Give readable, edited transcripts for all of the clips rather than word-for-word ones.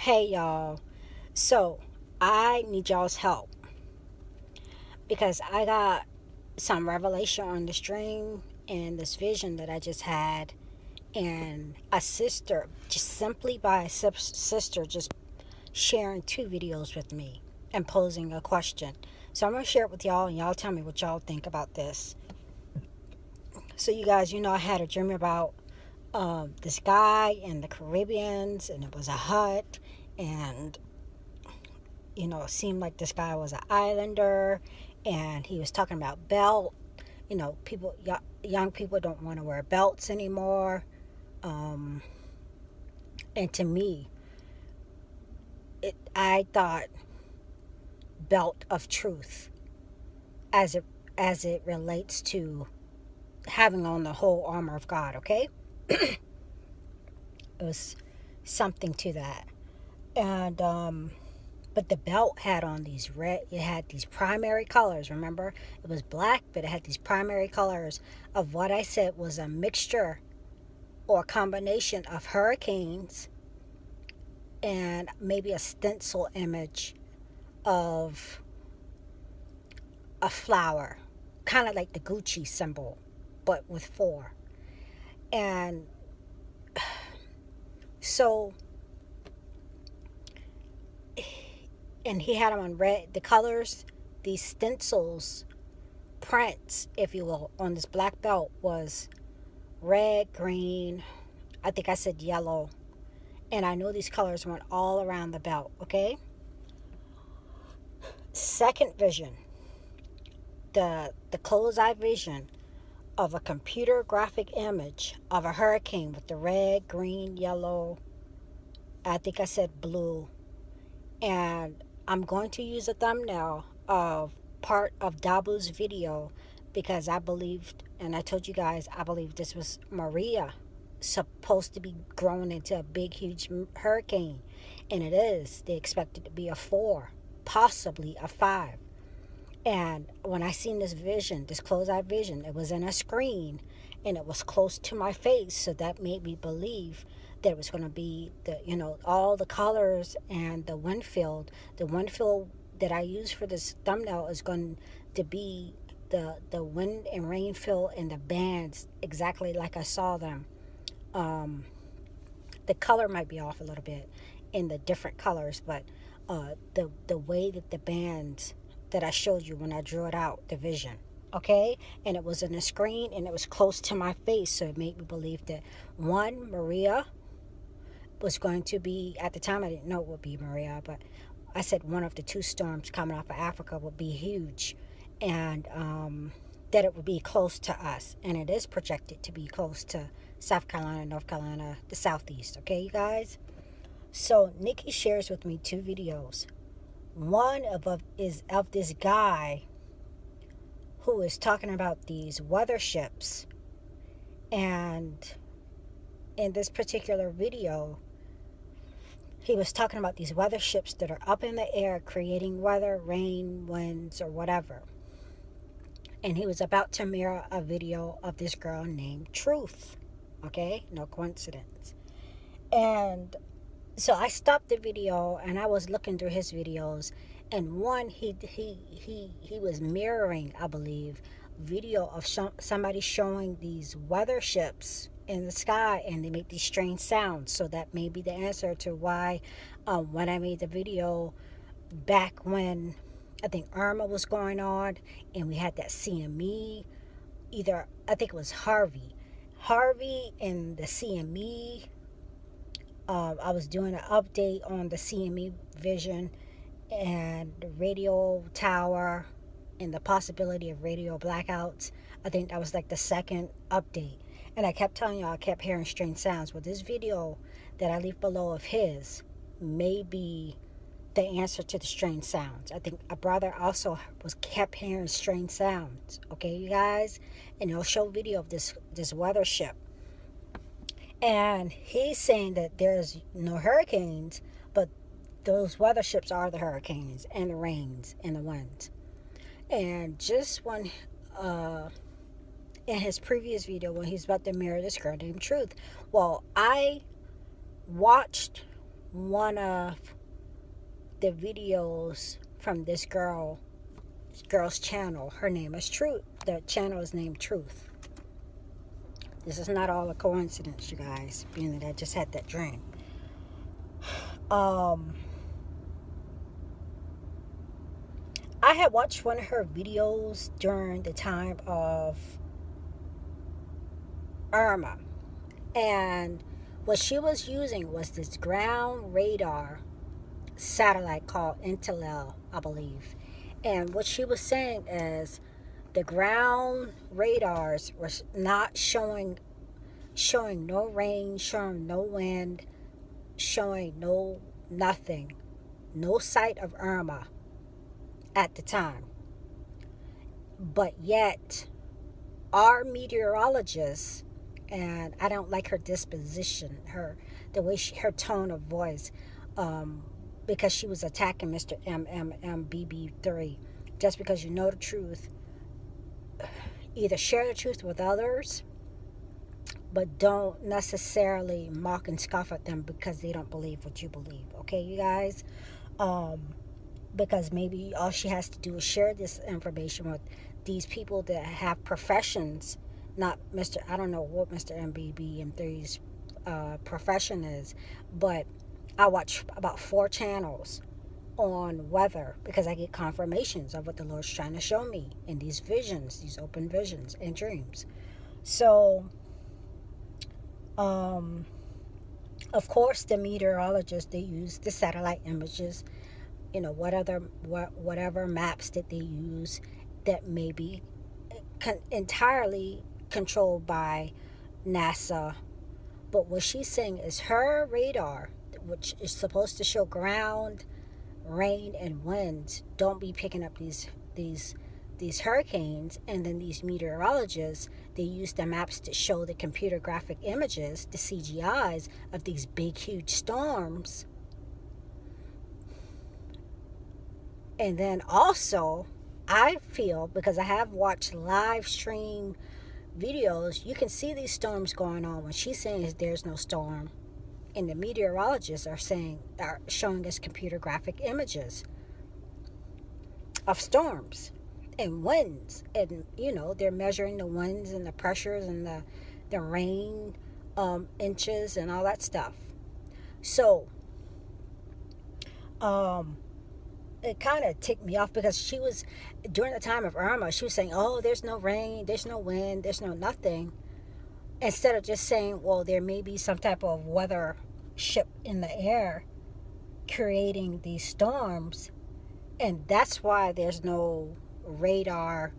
Hey y'all. So, I need y'all's help because I got some revelation on the stream and this vision that I just had, and a sister, just simply by a sister, just sharing two videos with me and posing a question. So, I'm going to share it with y'all, and y'all tell me what y'all think about this. So, you guys, I had a dream about this guy in the Caribbeans, and it was a hut, and it seemed like this guy was an islander, and he was talking about belt. Young people don't want to wear belts anymore. Um, and to me, I thought belt of truth as it relates to having on the whole armor of God. Okay, it was something to that, and but the belt had on these red, it had these primary colors. Remember, it was black, but it had these primary colors of what I said was a mixture or a combination of hurricanes and maybe a stencil image of a flower, kind of like the Gucci symbol, but with four. And so, and he had them on red, the colors, these stencils, prints, if you will, on this black belt was red, green, I think I said yellow. And I know these colors went all around the belt, okay? Second vision, the closed eye vision of a computer graphic image of a hurricane with the red, green, yellow, I think I said blue. And I'm going to use a thumbnail of part of Dabu's video because I believed, and I told you guys, I believe this was Maria, supposed to be growing into a big, huge hurricane. And it is. They expect it to be a 4, possibly a 5. And when I seen this vision, this closed-eye vision, it was in a screen, and it was close to my face, so that made me believe that it was going to be all the colors and the wind field. The wind field that I use for this thumbnail is going to be the wind and rain field and the bands exactly like I saw them. The color might be off a little bit in the different colors, but the way that the bands that I showed you when I drew it out, the vision, okay? And it was in the screen, and it was close to my face, so it made me believe that one, Maria was going to be, at the time I didn't know it would be Maria, but I said one of the two storms coming off of Africa would be huge, and that it would be close to us, and it is projected to be close to South Carolina, North Carolina, the Southeast, okay, you guys? So Nikki shares with me two videos. One is of this guy who is talking about these weather ships. And in this particular video, he was talking about these weather ships that are up in the air creating weather, rain, winds, or whatever. And he was about to mirror a video of this girl named Truth. Okay? No coincidence. And so I stopped the video and I was looking through his videos, and one he was mirroring, I believe, video of somebody showing these weather ships in the sky, and they make these strange sounds. So that may be the answer to why when I made the video back when I think Irma was going on and we had that CME, either I think it was Harvey and the CME. I was doing an update on the CME vision and the radio tower and the possibility of radio blackouts. I think that was like the second update. And I kept telling y'all I kept hearing strange sounds. Well, this video that I leave below of his may be the answer to the strange sounds. I think a brother also kept hearing strange sounds. Okay, you guys? And he'll show video of this weather ship. And he's saying that there's no hurricanes, but those weather ships are the hurricanes and the rains and the winds. And just when, in his previous video, when he's about to marry this girl named Truth, well, I watched one of the videos from this girl's channel. Her name is Truth. The channel is named Truth. This is not all a coincidence, you guys, being that I just had that dream. I had watched one of her videos during the time of Irma, and what she was using was this ground radar satellite called Intel, I believe. And what she was saying is the ground radars were not showing no rain, showing no wind, showing no nothing, no sight of Irma at the time. But yet our meteorologists, and I don't like her disposition, the way her tone of voice, because she was attacking Mr. MMMBB3. Just because you know the truth, either share the truth with others, but don't necessarily mock and scoff at them because they don't believe what you believe. Okay, you guys? Because maybe all she has to do is share this information with these people that have professions, not Mr. I don't know what Mr. MBBM3's profession is, but I watch about 4 channels on weather because I get confirmations of what the Lord's trying to show me in these visions, these open visions and dreams. So, of course, the meteorologists, they use the satellite images, whatever maps that they use that may be entirely controlled by NASA. But what she's saying is her radar, which is supposed to show ground, rain, and winds, don't be picking up these hurricanes. And then these meteorologists, they use the maps to show the computer graphic images, the CGIs of these big, huge storms. And then also, I feel, because I have watched live stream videos, you can see these storms going on. When she's saying is there's no storm, and the meteorologists are showing us computer graphic images of storms and winds, and they're measuring the winds and the pressures and the rain inches and all that stuff. So it kind of ticked me off because she was, during the time of Irma, she was saying, oh, there's no rain, there's no wind, there's no nothing, instead of just saying, well, there may be some type of weather ship in the air creating these storms, and that's why there's no radar,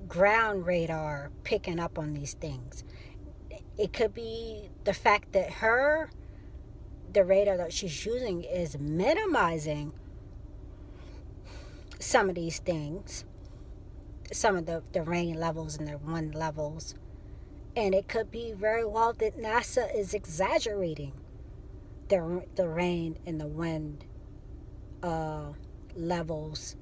ground radar picking up on these things. It could be the fact that the radar that she's using is minimizing some of these things, some of the rain levels and the wind levels. And it could be very well that NASA is exaggerating the rain and the wind levels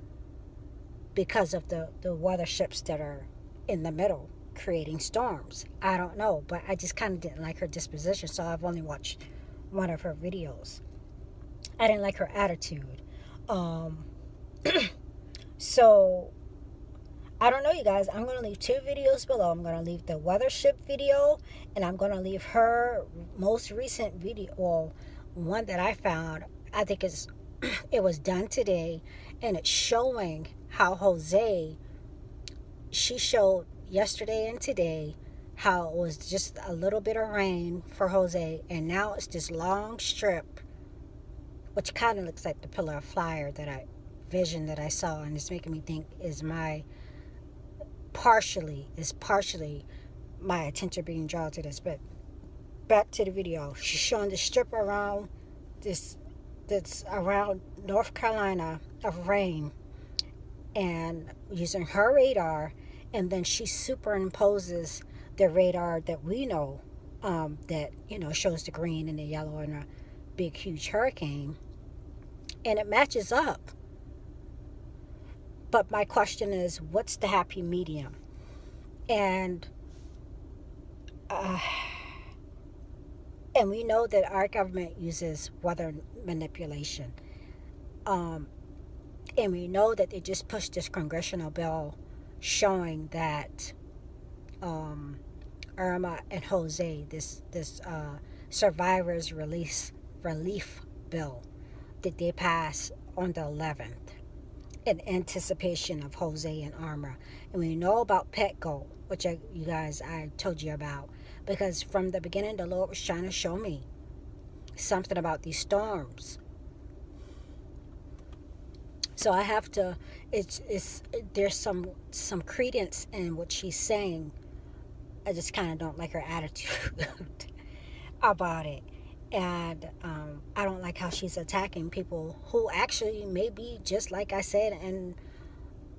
because of the weather ships that are in the middle creating storms. I don't know, but I just kind of didn't like her disposition, so I've only watched one of her videos. I didn't like her attitude. So I don't know, you guys. I'm going to leave 2 videos below. I'm going to leave the weather ship video, and I'm going to leave her most recent video, well, one that I found. I think it was done today, and it's showing how Jose, she showed yesterday and today how it was just a little bit of rain for Jose, and now it's this long strip, which kind of looks like the pillar of fire vision that I saw, and it's making me think is partially my attention being drawn to this. But back to the video. She's showing the strip around that's around North Carolina of rain, and using her radar, and then she superimposes the radar that we know, that shows the green and the yellow and a big huge hurricane, and it matches up. But my question is, what's the happy medium? And And we know that our government uses weather manipulation. Um, and we know that they just pushed this congressional bill showing that um, Irma and Jose, this survivors release relief bill that they passed on the 11th in anticipation of Jose and Irma. And we know about Petco, which you guys I told you about, because from the beginning the Lord was trying to show me something about these storms. So I have to. It's there's some credence in what she's saying. I just kind of don't like her attitude about it. And I don't like how she's attacking people who actually may be, just like I said in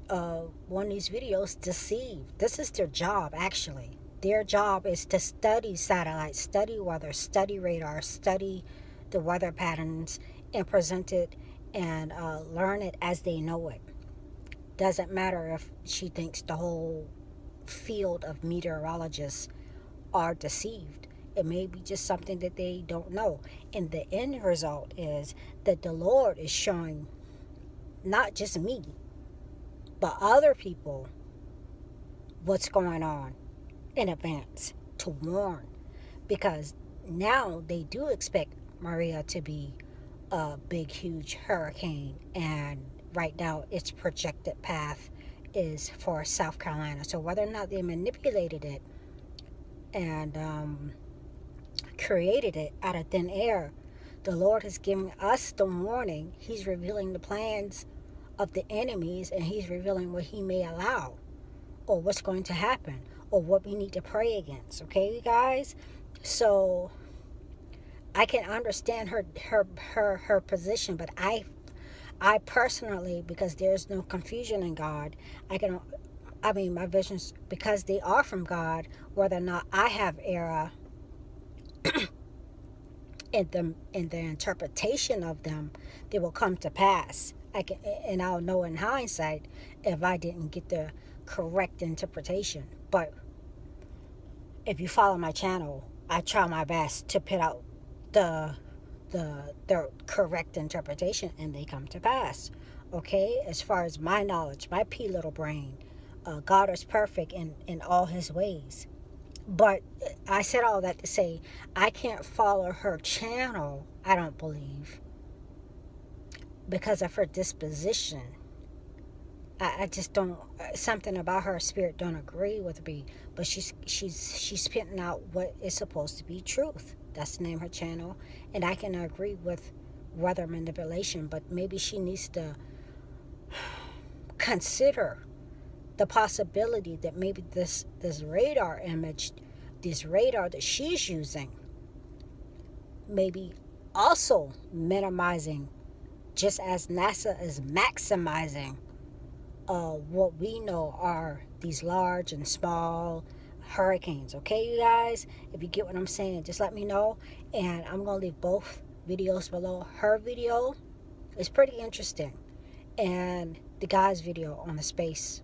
one of these videos, deceived. This is their job, actually. Their job is to study satellites, study weather, study radar, study the weather patterns, and present it and learn it as they know it. Doesn't matter if she thinks the whole field of meteorologists are deceived. It may be just something that they don't know. And the end result is that the Lord is showing not just me, but other people what's going on in advance to warn. Because now they do expect Maria to be a big, huge hurricane. And right now, its projected path is for South Carolina. So whether or not they manipulated it and created it out of thin air, the Lord has given us the warning. He's revealing the plans of the enemies, and He's revealing what He may allow or what's going to happen or what we need to pray against. Okay, you guys? So I can understand her position, but I personally, because there's no confusion in God, my visions, because they are from God, whether or not I have error in the interpretation of them, they will come to pass. And I'll know in hindsight if I didn't get the correct interpretation. But if you follow my channel, I try my best to put out the correct interpretation, and they come to pass. Okay, as far as my knowledge, my pea little brain, God is perfect in all His ways. But I said all that to say I can't follow her channel, I don't believe, because of her disposition. I just don't, something about her spirit don't agree with me. But she's spitting out what is supposed to be truth. That's the name of her channel. And I can agree with weather manipulation, but maybe she needs to consider the possibility that maybe this radar image, this radar that she's using, maybe also minimizing, just as NASA is maximizing what we know are these large and small hurricanes. Okay, you guys, if you get what I'm saying, just let me know. And I'm gonna leave both videos below. Her video is pretty interesting, and the guy's video on the space,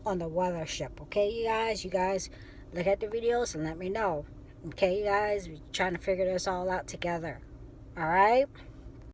on the weather ship. Okay, you guys look at the videos and let me know. Okay, you guys, we're trying to figure this all out together. All right.